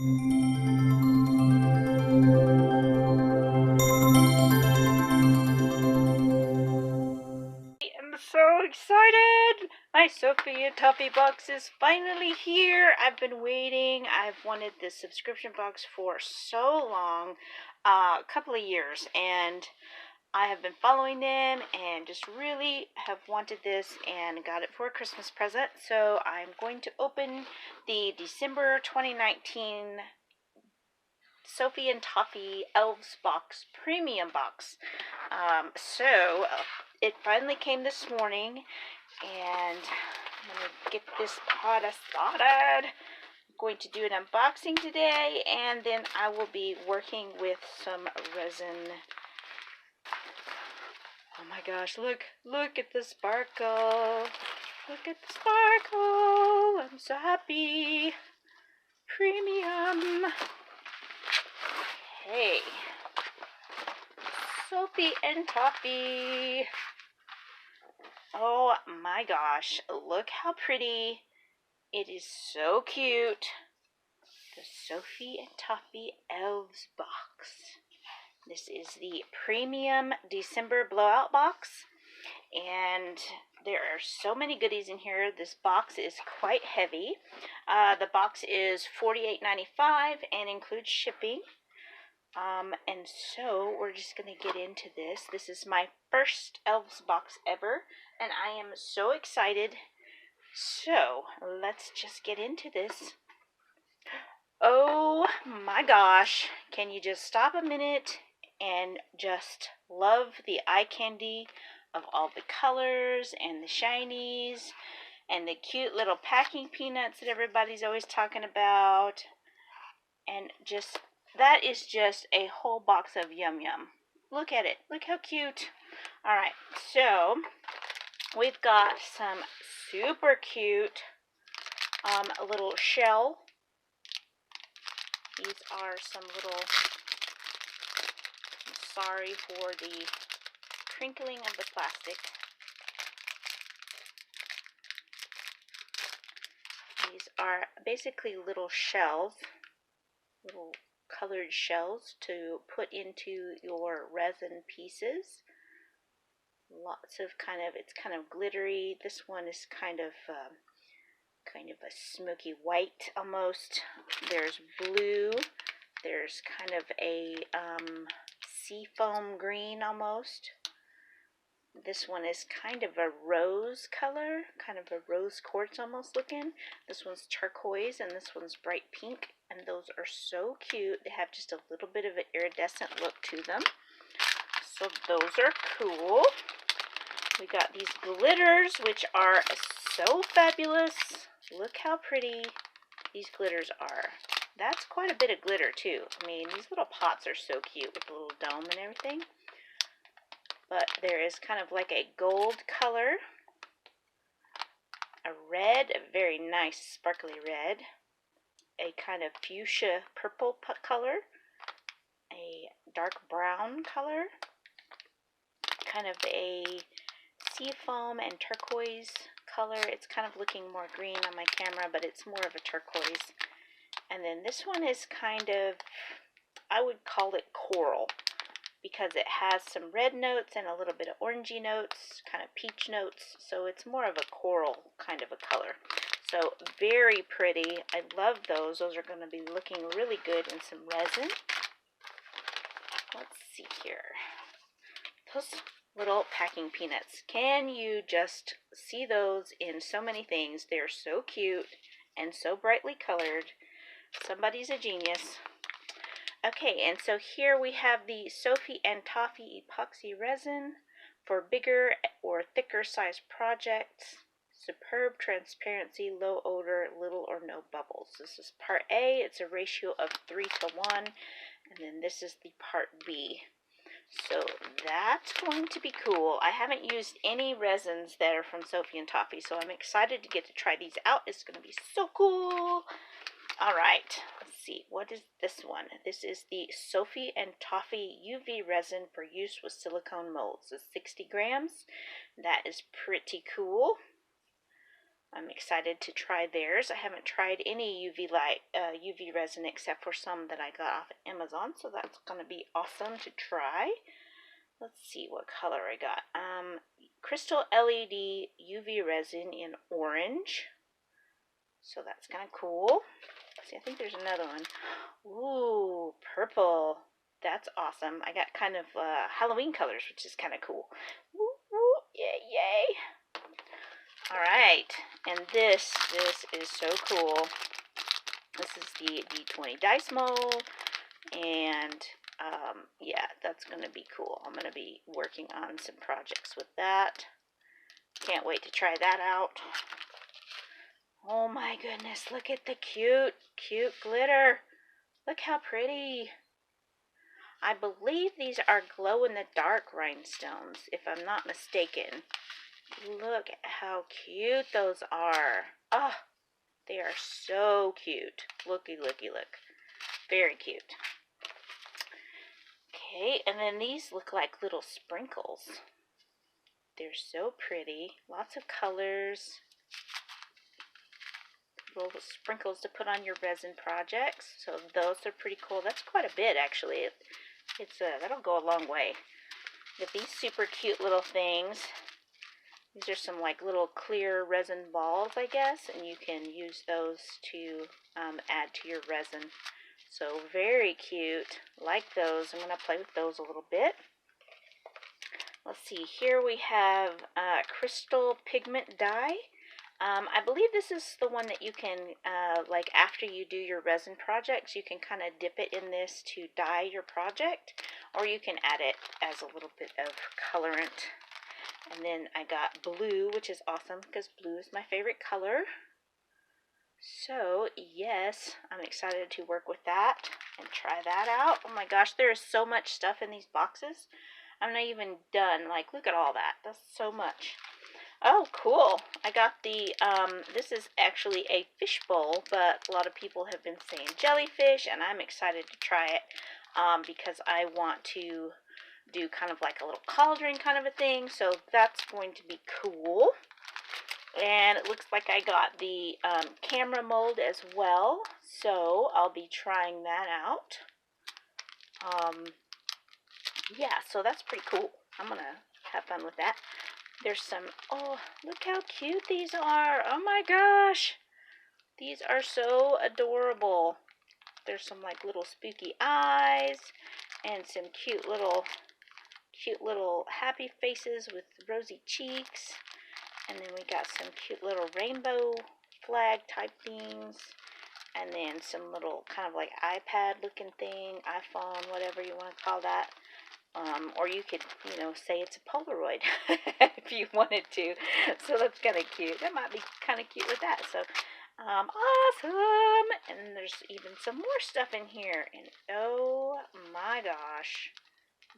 I'm so excited! My Sophie Toffee box is finally here. I've been waiting. I've wanted this subscription box for so long, a couple of years, and I have been following them and just really have wanted this and got it for a Christmas present. So I'm going to open the December 2019 Sophie and Toffee Elves Box Premium Box. So it finally came this morning, and I'm going to get this party started. I'm going to do an unboxing today, and then I will be working with some resin. Oh my gosh, look at the sparkle. Look at the sparkle. I'm so happy. Premium. Hey. Sophie and Toffee. Oh my gosh, look how pretty. It is so cute. The Sophie and Toffee Elves Box. This is the premium December blowout box, and there are so many goodies in here. This box is quite heavy. The box is $48.95 and includes shipping. And so we're just going to get into this. This is my first Elves box ever, and I am so excited. So let's just get into this. Oh my gosh, can you just stop a minute and just love the eye candy of all the colors and the shinies and the cute little packing peanuts that everybody's always talking about, and just that is just a whole box of yum yum. Look at it. Look how cute. All right, so we've got some super cute little shell. These are some little, I'm sorry for the crinkling of the plastic. These are basically little shells, little colored shells to put into your resin pieces. Lots of it's kind of glittery. This one is kind of a smoky white almost. There's blue. There's kind of a seafoam green almost. This one is kind of a rose color, kind of a rose quartz almost looking. This one's turquoise and this one's bright pink, and those are so cute. They have just a little bit of an iridescent look to them. So those are cool. We got these glitters, which are so fabulous. Look how pretty these glitters are. That's quite a bit of glitter too. I mean, these little pots are so cute with the little dome and everything. But there is kind of like a gold color, a red, a very nice sparkly red, a kind of fuchsia purple color, a dark brown color, kind of a seafoam and turquoise color. It's kind of looking more green on my camera, but it's more of a turquoise. And then this one is kind of, I would call it coral, because it has some red notes and a little bit of orangey notes, kind of peach notes. So it's more of a coral kind of a color. So very pretty. I love those. Those are going to be looking really good in some resin. Let's see here. Those little packing peanuts. Can you just see those in so many things? They're so cute and so brightly colored. Somebody's a genius. Okay, and so here we have the Sophie and Toffee epoxy resin for bigger or thicker size projects. Superb transparency, low odor, little or no bubbles. This is part A. It's a ratio of 3:1, and then this is the part B. So that's going to be cool. I haven't used any resins that are from Sophie and Toffee, so I'm excited to get to try these out. It's going to be so cool. All right, let's see. What is this one? This is the Sophie and Toffee UV resin for use with silicone molds. It's 60 grams. That is pretty cool. I'm excited to try theirs. I haven't tried any UV light, UV resin except for some that I got off Amazon, so that's going to be awesome to try. Let's see what color I got. Crystal LED UV resin in orange. So that's kind of cool. See, I think there's another one. Ooh, purple. That's awesome. I got kind of Halloween colors, which is kind of cool. Woo, woo, yay, yay. All right, and this is so cool. This is the D20 dice mold, and yeah, that's going to be cool. I'm going to be working on some projects with that. Can't wait to try that out. Oh my goodness, look at the cute glitter. Look how pretty. I believe these are glow-in-the-dark rhinestones, if I'm not mistaken. Look at how cute those are. Oh, they are so cute. Looky, looky, look. Very cute. Okay, and then these look like little sprinkles. They're so pretty. Lots of colors. Little sprinkles to put on your resin projects. So those are pretty cool. That's quite a bit, actually. That'll go a long way. With these super cute little things. These are some like little clear resin balls, I guess, and you can use those to add to your resin. So very cute. Like those. I'm going to play with those a little bit. Let's see. Here we have crystal pigment dye. I believe this is the one that you can, like after you do your resin projects, you can kind of dip it in this to dye your project, or you can add it as a little bit of colorant. And then I got blue, which is awesome because blue is my favorite color. So, yes, I'm excited to work with that and try that out. Oh my gosh, there is so much stuff in these boxes. I'm not even done. Like, look at all that. That's so much. Oh, cool. I got the, this is actually a fish bowl, but a lot of people have been saying jellyfish, and I'm excited to try it because I want to do kind of like a little cauldron kind of a thing, so that's going to be cool. And it looks like I got the camera mold as well, so I'll be trying that out. Yeah, so that's pretty cool. I'm gonna have fun with that. There's some, oh, look how cute these are. Oh my gosh. These are so adorable. There's some like little spooky eyes and some cute little happy faces with rosy cheeks. And then we got some cute little rainbow flag type things. And then some little kind of like iPad looking thing, iPhone, whatever you want to call that. Or you could, you know, say it's a Polaroid if you wanted to. So that's kind of cute. That might be kind of cute with that. So, awesome. And there's even some more stuff in here. And oh my gosh,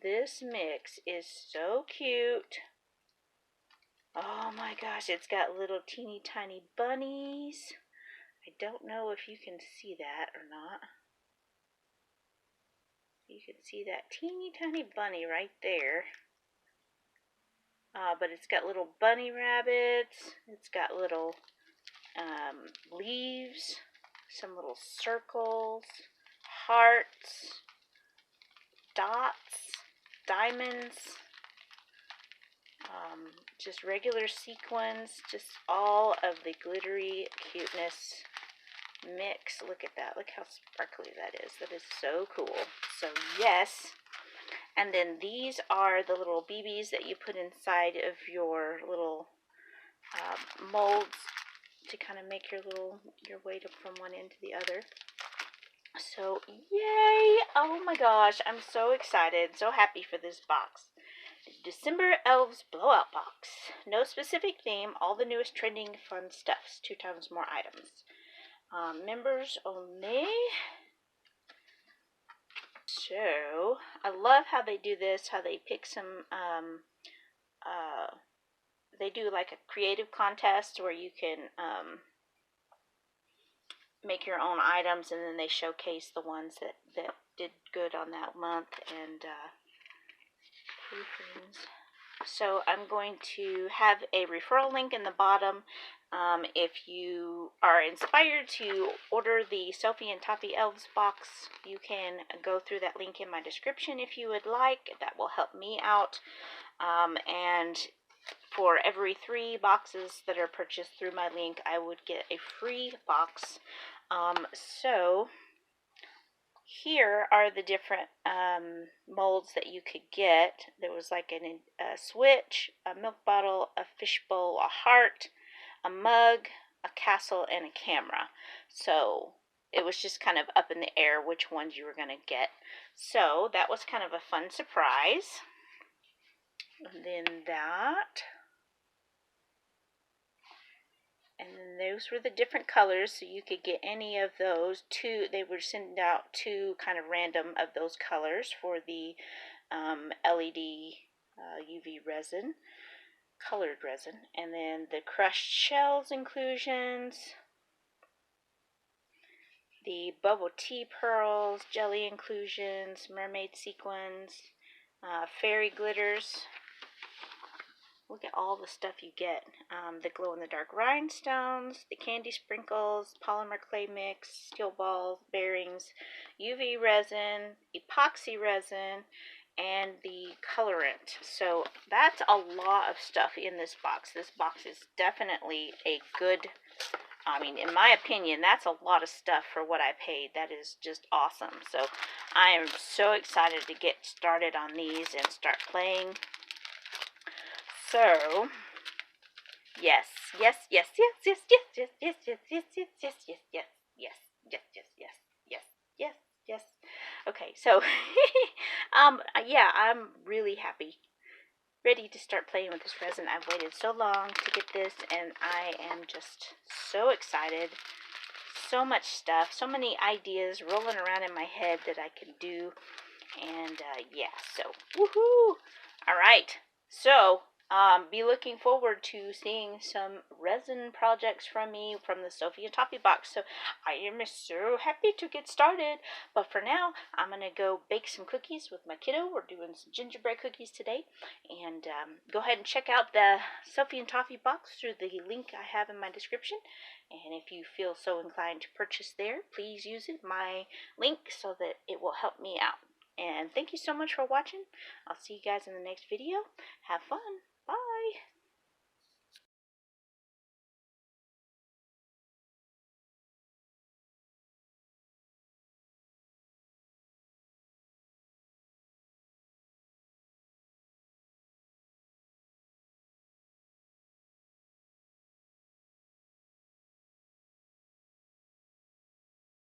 this mix is so cute. Oh my gosh, it's got little teeny tiny bunnies. I don't know if you can see that or not. You can see that teeny tiny bunny right there. But it's got little bunny rabbits. It's got little leaves, some little circles, hearts, dots, diamonds, just regular sequins, just all of the glittery cuteness mix. Look at that. Look how sparkly that is. That is so cool. So yes. And then these are the little BBs that you put inside of your little molds to kind of make your way from one end to the other. So yay! Oh my gosh, I'm so excited, so happy for this box. December Elves Blowout Box. No specific theme, all the newest trending fun stuffs, 2 times more items. Members only. So, I love how they do this, how they pick some, they do like a creative contest where you can make your own items, and then they showcase the ones that did good on that month, and so I'm going to have a referral link in the bottom If you are inspired to order the Sophie and Toffee Elves box, you can go through that link in my description if you would like. That will help me out. And for every 3 boxes that are purchased through my link, I would get a free box. So here are the different molds that you could get. There was like a switch, a milk bottle, a fishbowl, a heart, a mug, a castle, and a camera. So it was just kind of up in the air which ones you were going to get. So that was kind of a fun surprise. And then that. And then those were the different colors, so you could get any of those. They were sending out 2 kind of random of those colors for the LED UV resin, colored resin. And then the crushed shells inclusions, the bubble tea pearls, jelly inclusions, mermaid sequins, fairy glitters. Look at all the stuff you get. The glow-in-the-dark rhinestones, the candy sprinkles, polymer clay mix, steel balls, bearings, UV resin, epoxy resin, and the colorant. So that's a lot of stuff in this box. This box is definitely a good, in my opinion, that's a lot of stuff for what I paid. That is just awesome. So I am so excited to get started on these and start playing. So, yes. Okay, so, yeah, I'm really happy. Ready to start playing with this resin. I've waited so long to get this, and I am just so excited. So much stuff, so many ideas rolling around in my head that I can do. And, yeah, so, woohoo! Alright, so, be looking forward to seeing some resin projects from me from the Sophie and Toffee box. So I am so happy to get started. But for now, I'm going to go bake some cookies with my kiddo. We're doing some gingerbread cookies today. And go ahead and check out the Sophie and Toffee box through the link I have in my description. And if you feel so inclined to purchase there, please use my link so that it will help me out. And thank you so much for watching. I'll see you guys in the next video. Have fun.